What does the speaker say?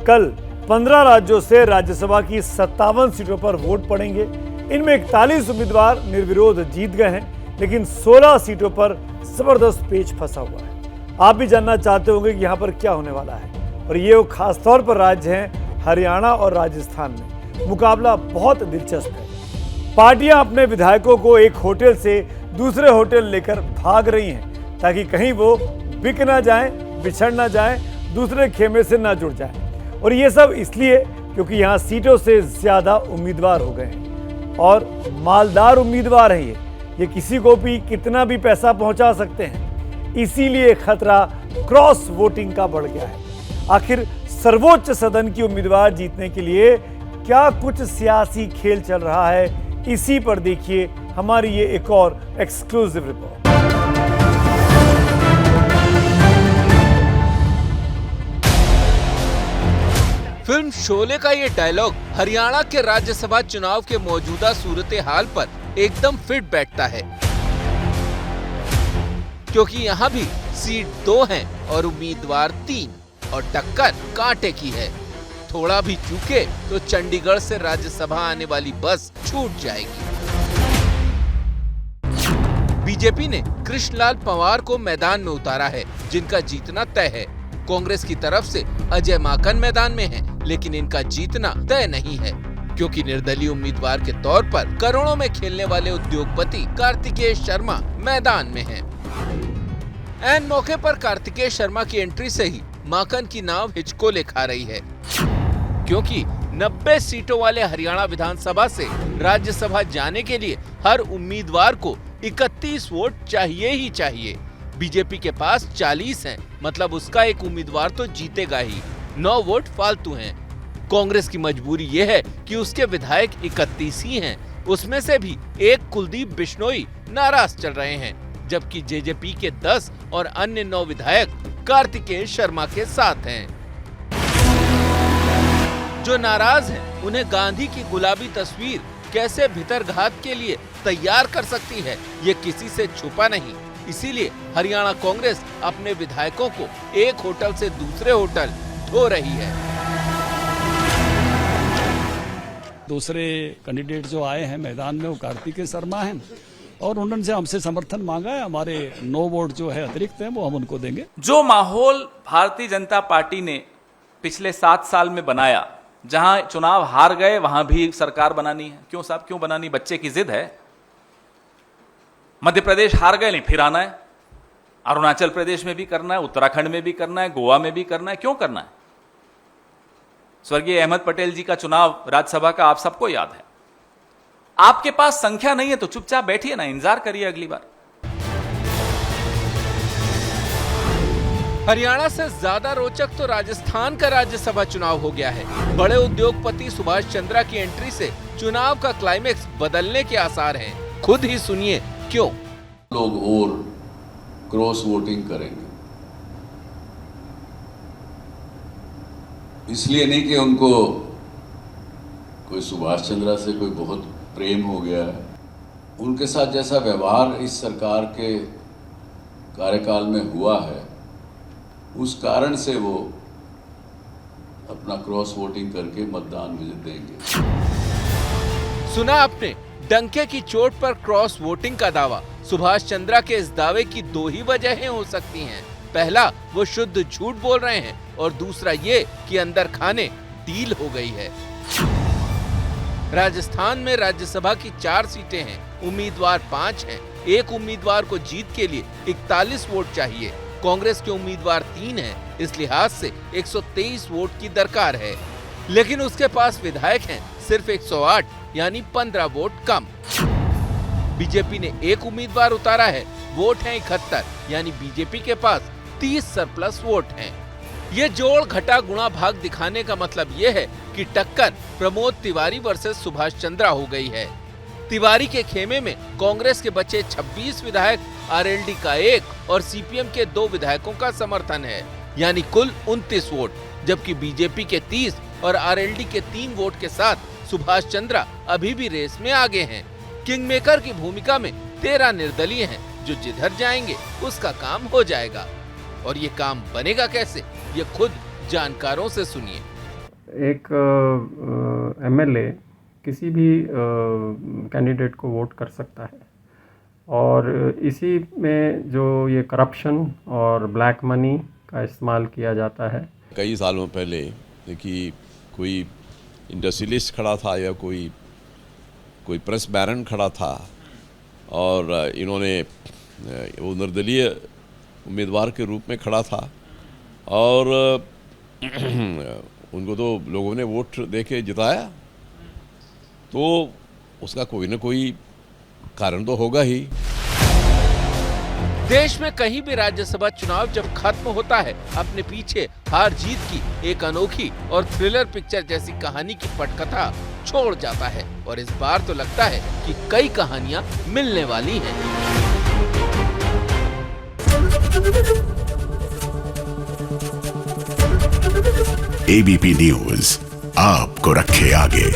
कल 15 राज्यों से राज्यसभा की 57 सीटों पर वोट पड़ेंगे। इनमें 41 उम्मीदवार निर्विरोध जीत गए हैं, लेकिन 16 सीटों पर जबरदस्त पेच फंसा हुआ है। आप भी जानना चाहते होंगे कि यहाँ पर क्या होने वाला है, और ये वो खास तौर पर राज्य हैं हरियाणा और राजस्थान में। मुकाबला बहुत दिलचस्प है। पार्टियां अपने विधायकों को एक होटल से दूसरे होटल लेकर भाग रही हैं, ताकि कहीं वो बिक ना जाएं, बिछड़ ना जाएं, दूसरे खेमे से ना जुड़ जाएं। और ये सब इसलिए क्योंकि यहाँ सीटों से ज्यादा उम्मीदवार हो गए हैं, और मालदार उम्मीदवार हैं ये किसी को भी कितना भी पैसा पहुंचा सकते हैं। इसीलिए खतरा क्रॉस वोटिंग का बढ़ गया है। आखिर सर्वोच्च सदन की उम्मीदवार जीतने के लिए क्या कुछ सियासी खेल चल रहा है, इसी पर देखिए हमारी ये एक और एक्सक्लूसिव रिपोर्ट। फिल्म शोले का ये डायलॉग हरियाणा के राज्यसभा चुनाव के मौजूदा सूरत हाल पर एकदम फिट बैठता है, क्योंकि यहाँ भी सीट 2 हैं और उम्मीदवार 3 और टक्कर कांटे की है। थोड़ा भी चूके तो चंडीगढ़ से राज्यसभा आने वाली बस छूट जाएगी। बीजेपी ने कृष्णलाल पंवार को मैदान में उतारा है, जिनका जीतना तय है। कांग्रेस की तरफ से अजय माकन मैदान में है, लेकिन इनका जीतना तय नहीं है, क्योंकि निर्दलीय उम्मीदवार के तौर पर करोड़ों में खेलने वाले उद्योगपति कार्तिकेय शर्मा मैदान में हैं। ऐन मौके पर कार्तिकेय शर्मा की एंट्री से ही माकन की नाव हिचकोले खा रही है, क्योंकि 90 सीटों वाले हरियाणा विधानसभा से राज्यसभा जाने के लिए हर उम्मीदवार को 31 वोट चाहिए ही चाहिए। बीजेपी के पास 40 हैं, मतलब उसका एक उम्मीदवार तो जीतेगा ही, 9 वोट फालतू हैं। कांग्रेस की मजबूरी यह है कि उसके विधायक 31 ही हैं, उसमें से भी एक कुलदीप बिश्नोई नाराज चल रहे हैं, जबकि जेजेपी के 10 और अन्य 9 विधायक कार्तिकेय शर्मा के साथ हैं। जो नाराज हैं, उन्हें गांधी की गुलाबी तस्वीर कैसे भीतरघात के लिए तैयार कर सकती है, ये किसी से छुपा नहीं। इसीलिए हरियाणा कांग्रेस अपने विधायकों को एक होटल से दूसरे होटल ढो रही है। दूसरे कैंडिडेट जो आए हैं मैदान में वो कार्तिकेय शर्मा हैं, और उन्होंने हमसे समर्थन मांगा है। हमारे 9 वोट जो है अतिरिक्त हैं, वो हम उनको देंगे। जो माहौल भारतीय जनता पार्टी ने पिछले 7 साल में बनाया, जहां चुनाव हार गए वहां भी सरकार बनानी है। क्यों साहब, क्यों बनानी? बच्चे की जिद है। मध्य प्रदेश हार गए, नहीं फिर आना है। अरुणाचल प्रदेश में भी करना है, उत्तराखंड में भी करना है, गोवा में भी करना है। क्यों करना है? स्वर्गीय अहमद पटेल जी का चुनाव राज्यसभा का आप सबको याद है। आपके पास संख्या नहीं है तो चुपचाप बैठिए ना, इंतजार करिए अगली बार। हरियाणा से ज्यादा रोचक तो राजस्थान का राज्यसभा चुनाव हो गया है। बड़े उद्योगपति सुभाष चंद्रा की एंट्री से चुनाव का क्लाइमेक्स बदलने के आसार हैं। खुद ही सुनिए क्यों। लोग और क्रॉस वोटिंग करेंगे, इसलिए नहीं कि उनको कोई सुभाष चंद्रा से कोई बहुत प्रेम हो गया है। उनके साथ जैसा व्यवहार इस सरकार के कार्यकाल में हुआ है, उस कारण से वो अपना क्रॉस वोटिंग करके मतदान देंगे। सुना आपने, डंके की चोट पर क्रॉस वोटिंग का दावा। सुभाष चंद्रा के इस दावे की 2 ही वजहें हो सकती हैं। पहला, वो शुद्ध झूठ बोल रहे हैं, और दूसरा ये कि अंदर खाने डील हो गई है। राजस्थान में राज्यसभा की 4 सीटें हैं, उम्मीदवार 5 हैं। एक उम्मीदवार को जीत के लिए 41 वोट चाहिए। कांग्रेस के उम्मीदवार 3 हैं, इस लिहाज से 123 वोट की दरकार है, लेकिन उसके पास विधायक हैं सिर्फ 108, यानी 15 वोट कम। बीजेपी ने एक उम्मीदवार उतारा है, वोट हैं 71, यानी बीजेपी के पास 30 सरप्लस वोट हैं। ये जोड़ घटा गुणा भाग दिखाने का मतलब ये है कि टक्कर प्रमोद तिवारी वर्सेस सुभाष चंद्रा हो गई है। तिवारी के खेमे में कांग्रेस के बचे 26 विधायक, आरएलडी का 1 और सीपीएम के 2 विधायकों का समर्थन है, यानी कुल 29 वोट, जबकि बीजेपी के 30 और आरएलडी के 3 वोट के साथ सुभाष चंद्रा अभी भी रेस में आगे हैं। किंगमेकर की भूमिका में 13 निर्दलीय हैं, जो जिधर जाएंगे उसका काम हो जाएगा। और ये काम बनेगा कैसे, ये खुद जानकारों से सुनिए। एक एमएलए किसी भी कैंडिडेट को वोट कर सकता है और इसी में जो ये करप्शन और ब्लैक मनी का इस्तेमाल किया जाता है। कई सालों पहले कि कोई इंडस्ट्रियलिस्ट खड़ा था या कोई प्रेस बैरन खड़ा था और इन्होंने वो निर्दलीय उम्मीदवार के रूप में खड़ा था और उनको तो लोगों ने वोट देके जिताया, तो उसका कोई ना कोई कारण तो होगा ही। देश में कहीं भी राज्यसभा चुनाव जब खत्म होता है, अपने पीछे हार जीत की एक अनोखी और थ्रिलर पिक्चर जैसी कहानी की पटकथा छोड़ जाता है और इस बार तो लगता है कि कई कहानियां मिलने वाली हैं। एबीपी न्यूज आपको रखे आगे।